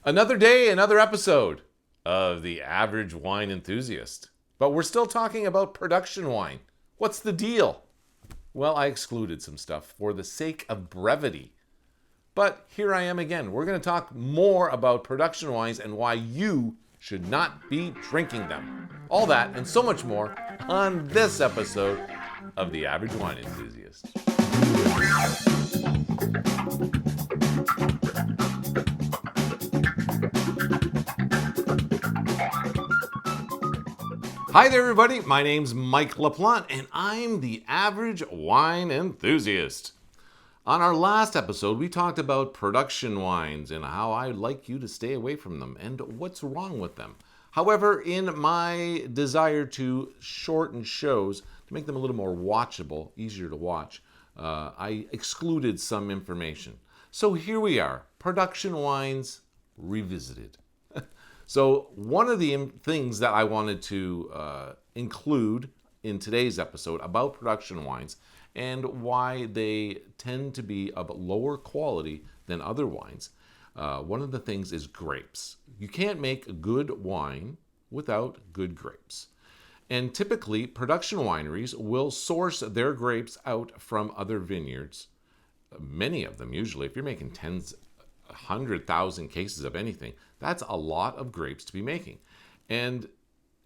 Another day, another episode of the Average Wine Enthusiast. But we're still talking about production wine. What's the deal? Well, I excluded some stuff for the sake of brevity. But here I am again. We're going to talk more about production wines and why you should not be drinking them. All that and so much more on this episode of the Average Wine Enthusiast. Hi there, everybody. My name's Mike LaPlante, and I'm the Average Wine Enthusiast. On our last episode, we talked about production wines and how I'd like you to stay away from them and what's wrong with them. However, in my desire to shorten shows, to make them a little more watchable, easier to watch, I excluded some information. So here we are, production wines revisited. So one of the things that I wanted to include in today's episode about production wines and why they tend to be of lower quality than other wines, one of the things is grapes. You can't make good wine without good grapes. And typically, production wineries will source their grapes out from other vineyards. Many of them, usually, if you're making 100,000 cases of anything, that's a lot of grapes to be making. And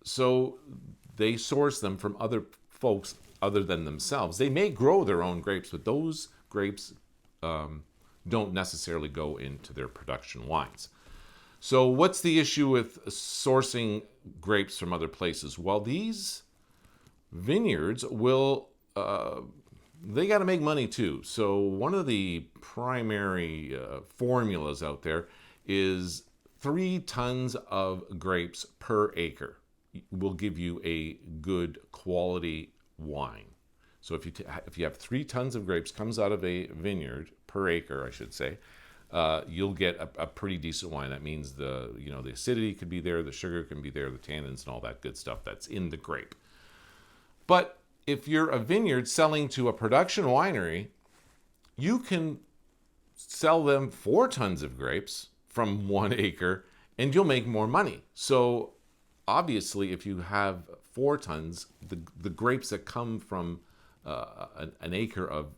so they source them from other folks other than themselves. They may grow their own grapes, but those grapes don't necessarily go into their production wines. So what's the issue with sourcing grapes from other places? Well, these vineyards will they got to make money too. So one of the primary formulas out there is 3 tons of grapes per acre will give you a good quality wine. So if you have 3 tons of grapes comes out of a vineyard per acre, I should say, you'll get a pretty decent wine. That means the acidity could be there, the sugar can be there, the tannins and all that good stuff that's in the grape. But if you're a vineyard selling to a production winery, you can sell them 4 tons of grapes from 1 acre and you'll make more money. So obviously, if you have 4 tons, the grapes that come from an acre of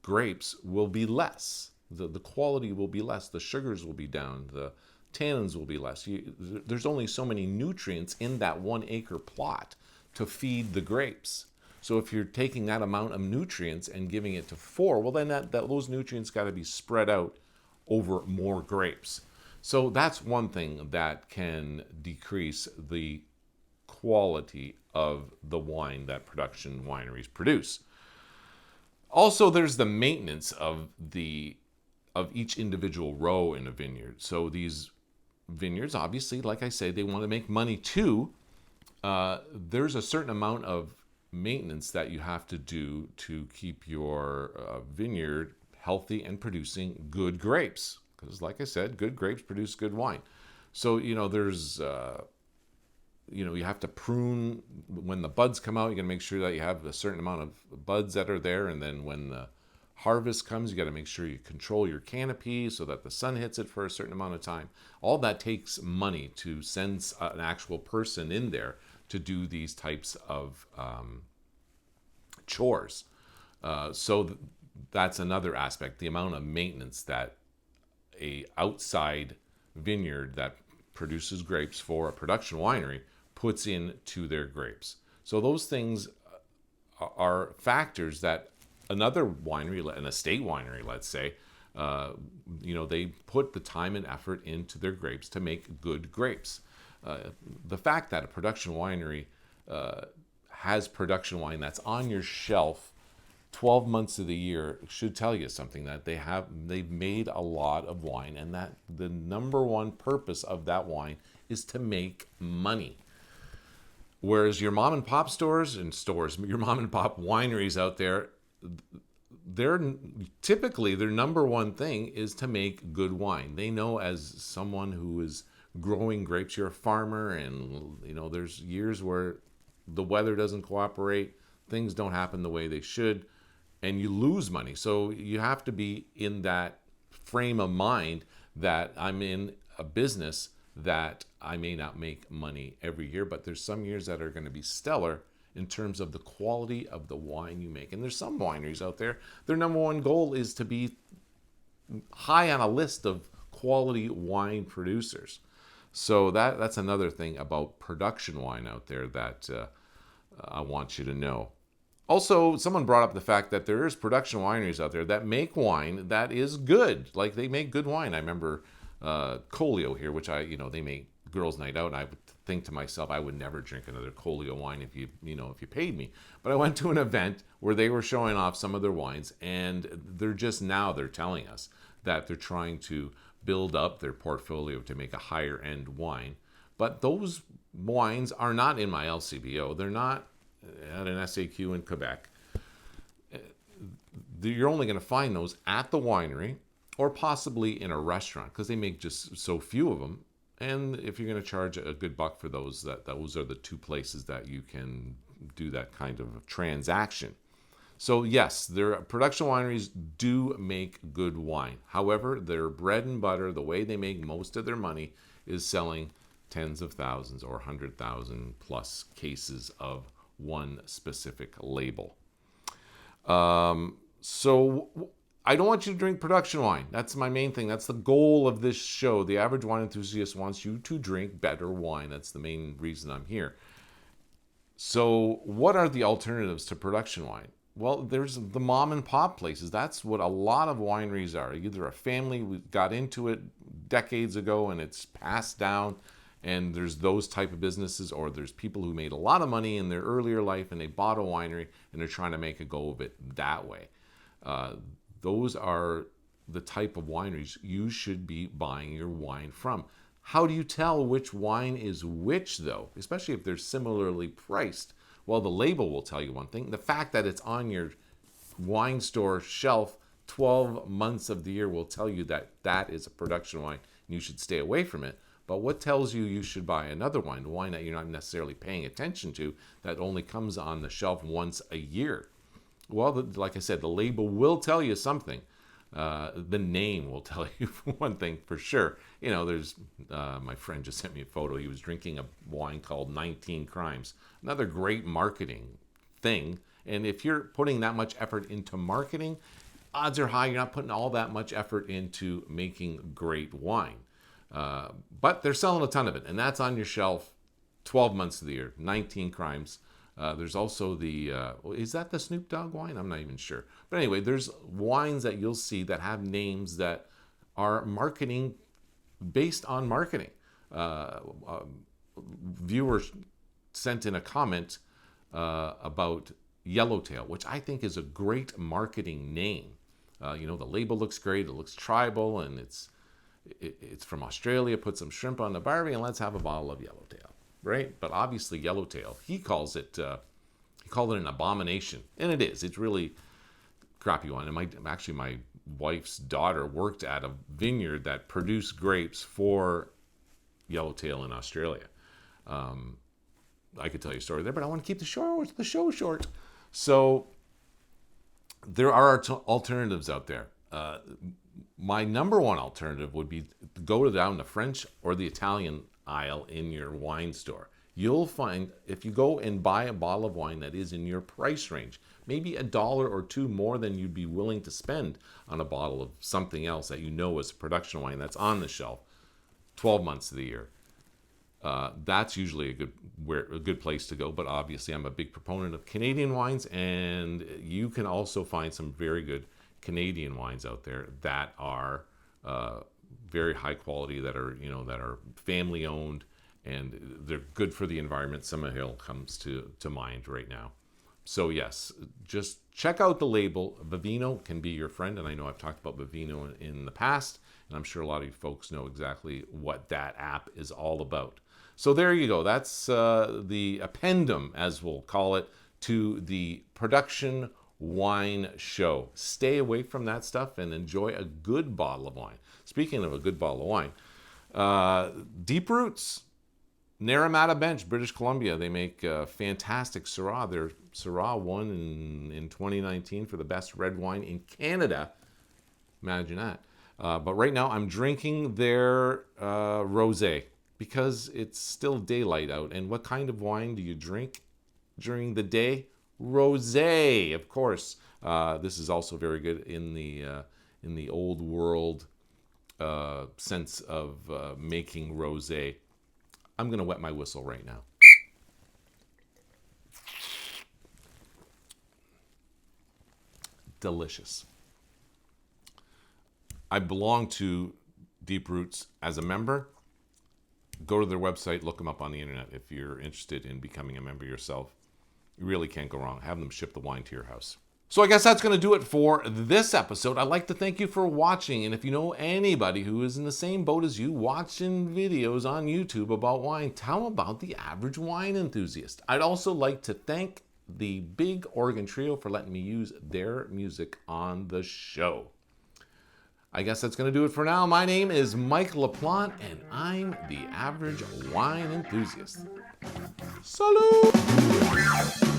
grapes will be less. The quality will be less. The sugars will be down. The tannins will be less. There's only so many nutrients in that 1 acre plot to feed the grapes. So if you're taking that amount of nutrients and giving it to 4, well, then those nutrients got to be spread out over more grapes. So that's one thing that can decrease the quality of the wine that production wineries produce. Also, there's the maintenance of each individual row in a vineyard. So these vineyards, obviously, like I say, they want to make money too. There's a certain amount of maintenance that you have to do to keep your vineyard healthy and producing good grapes. Because like I said, good grapes produce good wine. So, there's, you have to prune when the buds come out. You got to make sure that you have a certain amount of buds that are there. And then when the harvest comes, you got to make sure you control your canopy so that the sun hits it for a certain amount of time. All that takes money to send an actual person in there to do these types of chores. So that's another aspect, the amount of maintenance that a outside vineyard that produces grapes for a production winery puts into their grapes. So those things are factors that another winery, an estate winery, let's say, they put the time and effort into their grapes to make good grapes. The fact that a production winery has production wine that's on your shelf 12 months of the year should tell you something, that they've made a lot of wine, and that the number one purpose of that wine is to make money. Whereas your mom and pop your mom and pop wineries out there, typically their number one thing is to make good wine. They know, as someone who is growing grapes, you're a farmer, and there's years where the weather doesn't cooperate, things don't happen the way they should, and you lose money. So you have to be in that frame of mind that I'm in a business that I may not make money every year, but there's some years that are going to be stellar in terms of the quality of the wine you make. And there's some wineries out there, their number one goal is to be high on a list of quality wine producers. So that's another thing about production wine out there that I want you to know. Also, someone brought up the fact that there is production wineries out there that make wine that is good. Like, they make good wine. I remember Colio here, which they make girls' night out, and I would think to myself, I would never drink another Colio wine if you paid me. But I went to an event where they were showing off some of their wines, and they're telling us that they're trying to build up their portfolio to make a higher end wine. But those wines are not in my LCBO. They're not at an SAQ in Quebec. You're only going to find those at the winery or possibly in a restaurant because they make just so few of them. And if you're going to charge a good buck for those, those are the two places that you can do that kind of transaction. So yes, their production wineries do make good wine. However, their bread and butter, the way they make most of their money, is selling tens of thousands or 100,000 plus cases of one specific label. So I don't want you to drink production wine. That's my main thing. That's the goal of this show. The Average Wine Enthusiast wants you to drink better wine. That's the main reason I'm here. So what are the alternatives to production wine? Well, there's the mom and pop places. That's what a lot of wineries are. Either a family got into it decades ago and it's passed down, and there's those type of businesses, or there's people who made a lot of money in their earlier life and they bought a winery and they're trying to make a go of it that way. Those are the type of wineries you should be buying your wine from. How do you tell which wine is which, though, especially if they're similarly priced? Well, the label will tell you one thing. The fact that it's on your wine store shelf 12 months of the year will tell you that that is a production wine and you should stay away from it. But what tells you should buy another wine, the wine that you're not necessarily paying attention to, that only comes on the shelf once a year? Well, like I said, the label will tell you something. The name will tell you one thing for sure. There's my friend just sent me a photo. He was drinking a wine called 19 Crimes. Another great marketing thing. And if you're putting that much effort into marketing, odds are high you're not putting all that much effort into making great wine. But they're selling a ton of it, and that's on your shelf 12 months of the year. 19 Crimes. There's also is that the Snoop Dogg wine? I'm not even sure. But anyway, there's wines that you'll see that have names that are marketing based on marketing. Viewers sent in a comment about Yellowtail, which I think is a great marketing name. The label looks great. It looks tribal, and it's from Australia. Put some shrimp on the barbie, and let's have a bottle of Yellowtail. Right? But obviously Yellowtail, he called it an abomination. And it is. It's really crappy wine. And my wife's daughter worked at a vineyard that produced grapes for Yellowtail in Australia. I could tell you a story there, but I want to keep the show short. So there are alternatives out there. My number one alternative would be to go down the French or the Italian aisle in your wine store. You'll find if you go and buy a bottle of wine that is in your price range, maybe $1 or $2 more than you'd be willing to spend on a bottle of something else that is a production wine that's on the shelf 12 months of the year. That's usually a good place to go. But obviously, I'm a big proponent of Canadian wines, and you can also find some very good Canadian wines out there that are very high quality, that are family owned, and they're good for the environment. Summerhill comes to mind right now. So yes, just check out the label. Vivino can be your friend, and I know I've talked about Vivino in the past, and I'm sure a lot of you folks know exactly what that app is all about. So there you go. That's the appendum, as we'll call it, to the production wine show. Stay away from that stuff and enjoy a good bottle of wine. Speaking of a good bottle of wine, Deep Roots, Naramata Bench, British Columbia. They make fantastic Syrah. Their Syrah won in 2019 for the best red wine in Canada. Imagine that. But right now I'm drinking their rosé because it's still daylight out. And what kind of wine do you drink during the day? Rosé, of course. This is also very good in the old world sense of making rosé. I'm gonna wet my whistle right now. Delicious. I belong to Deep Roots as a member. Go to their website, look them up on the internet if you're interested in becoming a member yourself. You really can't go wrong. Have them ship the wine to your house. So I guess that's going to do it for this episode. I'd like to thank you for watching. And if you know anybody who is in the same boat as you, watching videos on YouTube about wine, tell them about the Average Wine Enthusiast. I'd also like to thank the Big Organ Trio for letting me use their music on the show. I guess that's going to do it for now. My name is Mike LaPlante, and I'm the Average Wine Enthusiast. Salut!